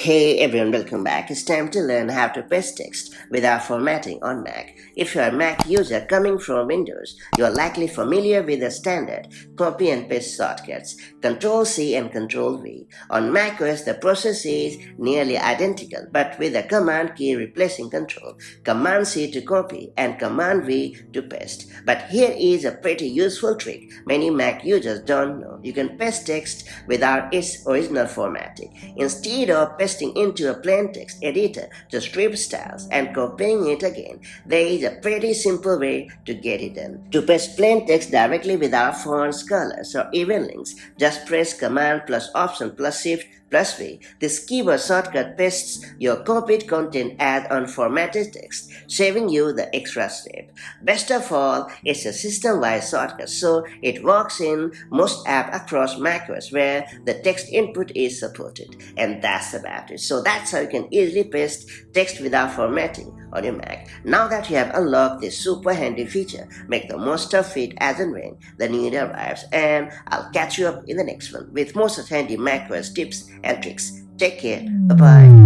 Hey everyone, welcome back. It's time to learn how to paste text without formatting on Mac. If you're a Mac user coming from Windows, you're likely familiar with the standard copy and paste shortcuts, Ctrl-C and Ctrl-V. On macOS, the process is nearly identical, but with a Command key replacing Ctrl, Command-C to copy and Command-V to paste. But here is a pretty useful trick many Mac users don't know. You can paste text without its original formatting. Instead of pasting into a plain text editor to strip styles and copying it again, there is a pretty simple way to get it done. To paste plain text directly without fonts, colors, or even links, just press Command plus Option plus Shift plus V. This keyboard shortcut pastes your copied content as unformatted text, saving you the extra step. Best of all, it's a system-wide shortcut, so it works in most apps across macOS where the text input is supported. And that's about it. So that's how you can easily paste text without formatting on your Mac. Now that you have unlocked this super handy feature, make the most of it as and when the need arrives. And I'll catch you up in the next one with more such handy macOS tips and tricks. Take care. Bye-bye.